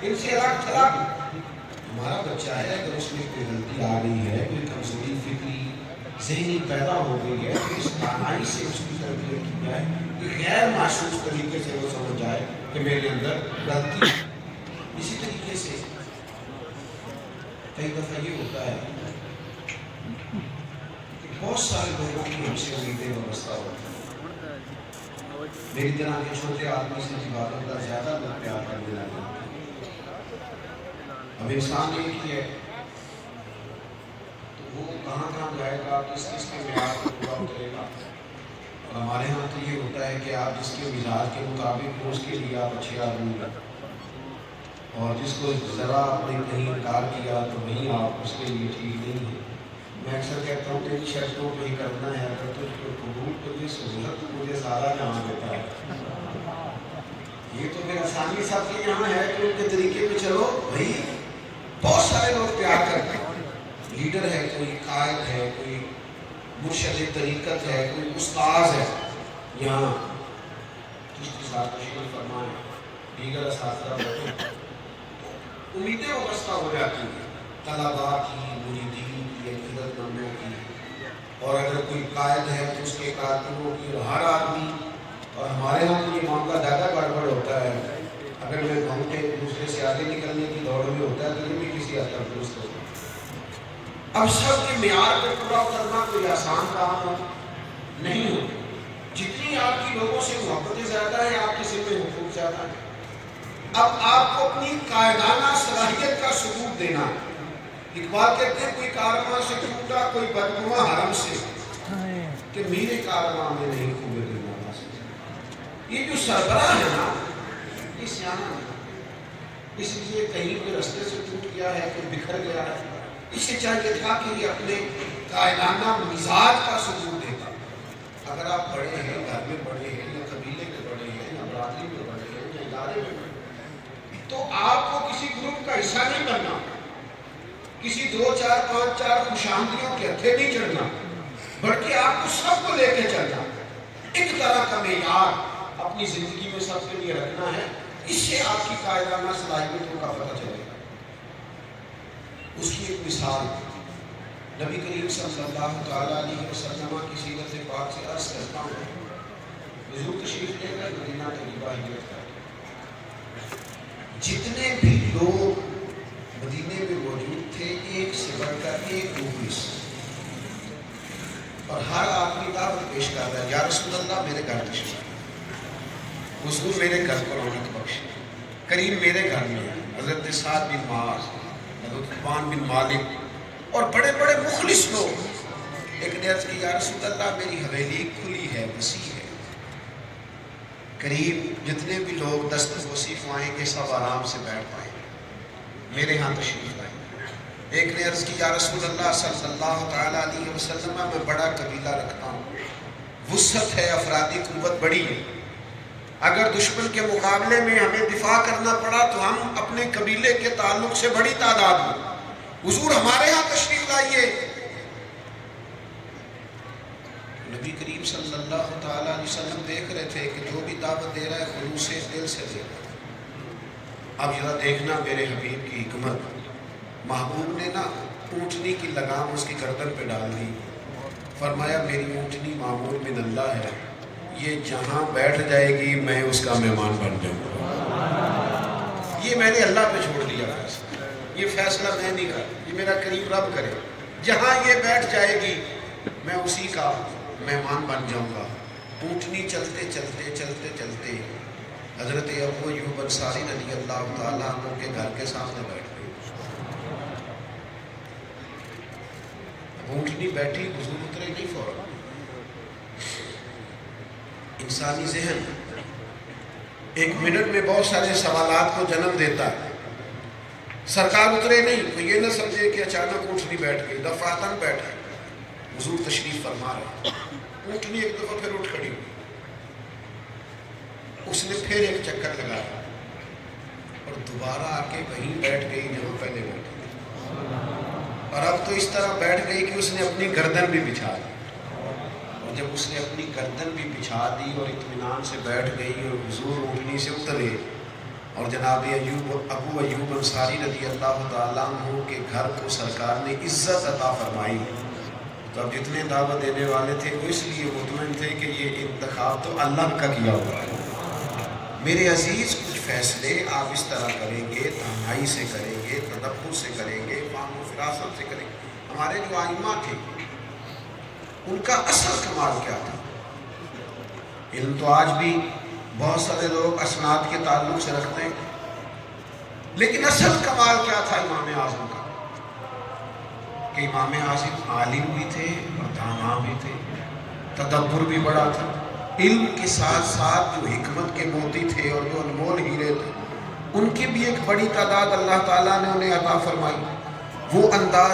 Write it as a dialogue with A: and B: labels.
A: ان سے الگ تھلگ ہمارا بچہ ہے، اگر اس میں کوئی غلطی آ گئی ہے، کوئی کمزوری فکری ذہنی پیدا ہو گئی ہے، تو اس دانائی سے اس کی تربیت کی جائے کہ غیر محسوس طریقے سے وہ سمجھ جائے کہ میرے اندر غلطی ہے۔ اسی طریقے سے کئی دفعہ یہ ہوتا ہے کہ بہت سارے لوگوں کی ہم سے امیدیں وابستہ ہوتی ہیں۔ میری طرح کے چھوٹے آدمی سے عبادت کا زیادہ لوگ پیار کرنے لگے۔ اب انسان ایک ہی ہے تو وہ کہاں کہاں جائے گا، کس کس کے معیار کو پورا اترے گا۔ اور ہمارے ہاں تو یہ ہوتا ہے کہ آپ جس کے مزاج کے مطابق اس کے لیے آپ اچھے آدمی ہیں، اور جس کو ذرا آپ نے کہیں انکار کیا تو وہیں آپ اس کے لیے ٹھیک نہیں ہے۔ میں اکثر کہتا ہوں کہ ان شرطوں پہ ہی کرنا ہے، اگر تجھ کو قبول تو یہ سہولت مجھے زیادہ جہاں دیتا ہے۔ یہ تو پھر آسانی سب کے یہاں ہے کہ ان کے طریقے پہ چلو بھائی۔ بہت سارے لوگ پیار کرتے ہیں، لیڈر ہے، کوئی قائد ہے، کوئی مرشد طریقت ہے، کوئی استاذ ہے، یہاں جس کے ساتھ تشریف فرمائے دیگر اساتذہ بیٹھے، امیدیں وابستہ ہو جاتی ہیں طلباء کی، مریدین کی، عقیدت مندوں کی، اور اگر کوئی قائد ہے تو اس کے کاتبوں کی، اور ہر آدمی۔ اور ہمارے یہاں تو یہ معاملہ زیادہ گڑبڑ ہوتا ہے، اگر میں کہوں کہ دوسرے سے آگے نکلنے کی دوڑ میں ہوتا ہے تو یہ بھی کسی حد تک درست ہوتا ہے۔ اب سب کے معیار پہ پورا اترنا کوئی آسان کام نہیں ہوتا۔ جتنی آپ کی لوگوں سے محبتیں زیادہ ہیں، آپ کے سر میں حقوق زیادہ ہیں۔ اب آپ کو اپنی قائدانہ صلاحیت کا ثبوت دینا ہے۔ اقبال کہتے ہیں کوئی کارواں سے ٹوٹا کوئی بدگماں حرم سے، کہ میرے کارواں میں نہیں خوبے دینا۔ یہ جو سربراہ ہے نا، یہ سیاح ہے، اس لیے کہیں کوئی رستے سے ٹوٹ گیا ہے، کوئی بکھر گیا ہے، اسے چاہیے تھا کہ یہ اپنے قائدانہ مزاج کا ثبوت دیتا۔ اگر آپ بڑے ہیں، گھر میں بڑے ہیں، یا قبیلے میں بڑے ہیں، یا برادری میں بڑے ہیں، یا ادارے میں بڑے ہیں، تو آپ کو کسی گروپ کا حصہ نہیں بننا، کسی 2 4 5 4 خوشامدیوں کے ہتھے نہیں چڑھنا، بلکہ آپ کو سب کو لے کے چلنا، ایک طرح کا معیار اپنی زندگی میں سب کے لیے رکھنا ہے۔ اس سے آپ کی قائدانہ صلاحیتوں کا پتہ چلے گا۔ اس کی ایک مثال نبی کریم صلی اللہ تعالیٰ علیہ وسلم کی سیرت پاک سے عرض کرتا ہوں۔ حضور تشریف لے کر مدینہ طیبہ ہجرت کر، جتنے بھی لوگ مدینے میں موجود تھے، ایک سے بڑھ کر ایک مخلص، اور ہر آدمی دعوت پیش کرتا ہے، یا رسول اللہ میرے گھر تشریف، حضور میرے گھر کو رونق بخش، کریم میرے گھر میں ہے، حضرت سعد بن معاذ، حضرت عثمان بن مالک، اور بڑے بڑے مخلص لوگ۔ ایک نے عرض کی یا رسول اللہ میری حویلی کھلی ہے، وسیع ہے، قریب جتنے بھی لوگ دست وسیع آئیں گے سب آرام سے بیٹھ پائیں، میرے ہاں تشریف لائیں۔ ایک نے عرض کی یا رسول اللہ صلی اللہ تعالیٰ علیہ وسلم میں بڑا قبیلہ رکھتا ہوں، وسعت ہے، افرادی قوت بڑی ہے، اگر دشمن کے مقابلے میں ہمیں دفاع کرنا پڑا تو ہم اپنے قبیلے کے تعلق سے بڑی تعداد ہوں، حضور ہمارے ہاں تشریف لائیے۔ نبی کریم صلی اللہ تعالیٰ علیہ وسلم دیکھ رہے تھے کہ جو بھی دعوت دے رہا ہے خلوص سے دل سے دے رہا ہے۔ اب ذرا دیکھنا میرے حبیب کی حکمت، محبوب نے نا اونٹنی کی لگام اس کی گردن پہ ڈال دی، فرمایا میری اونٹنی معمول من اللہ ہے، یہ جہاں بیٹھ جائے گی میں اس کا مہمان بن جاؤں گا۔ یہ میں نے اللہ پہ چھوڑ دیا فیصلہ، یہ فیصلہ میں نہیں کر، یہ میرا کریم رب کرے، جہاں یہ بیٹھ جائے گی میں اسی کا مہمان بن جاؤں گا۔ اونٹنی چلتے چلتے چلتے چلتے حضرت ابو ایوب انصاری رضی اللہ تعالیٰ عنہ کے گھر کے سامنے بیٹھ گئی۔ اونٹنی بیٹھی، حضور اترے نہیں فوراً۔ انسانی ذہن ایک منٹ میں بہت سارے سوالات کو جنم دیتا ہے۔ سرکار اترے نہیں تو یہ نہ سمجھے کہ اچانک اونٹنی بیٹھ گئی، دفعتاً بیٹھ گئی۔ حضور تشریف فرما رہے، اونٹنی ایک دفعہ پھر اٹھ کھڑی ہوئی، اس نے پھر ایک چکر لگایا اور دوبارہ آ کے وہیں بیٹھ گئی جہاں پہلے بیٹھی تھی، اور اب تو اس طرح بیٹھ گئی کہ اس نے اپنی گردن بھی بچھا دی، اور جب اس نے اپنی گردن بھی بچھا دی اور اطمینان سے بیٹھ گئی اور حضور اونٹنی سے اترے اور جناب ابو ایوب انصاری رضی اللہ تعالیٰ عنہ کے گھر کو سرکار نے عزت عطا فرمائی. تو اب جتنے دعوت دینے والے تھے وہ اس لیے مطمئن تھے کہ یہ انتخاب تو اللہ کا کیا ہوا ہے. میرے عزیز کچھ فیصلے آپ اس طرح کریں گے، تنہائی سے کریں گے، تدبر سے کریں گے، فہم و فراست سے کریں گے. ہمارے جو ائمہ تھے ان کا اصل کمال کیا تھا؟ علم تو آج بھی بہت سارے لوگ اسناد کے تعلق سے رکھتے ہیں، لیکن اصل کمال کیا تھا امام اعظم کا؟ کہ امام اعظم عالم بھی تھے اور دانا بھی تھے، تدبر بھی بڑا تھا. علم کے ساتھ ساتھ جو حکمت کے موتی تھے اور جو انمول ہیرے تھے ان کی بھی ایک بڑی تعداد اللہ تعالیٰ نے انہیں عطا فرمائی. وہ انداز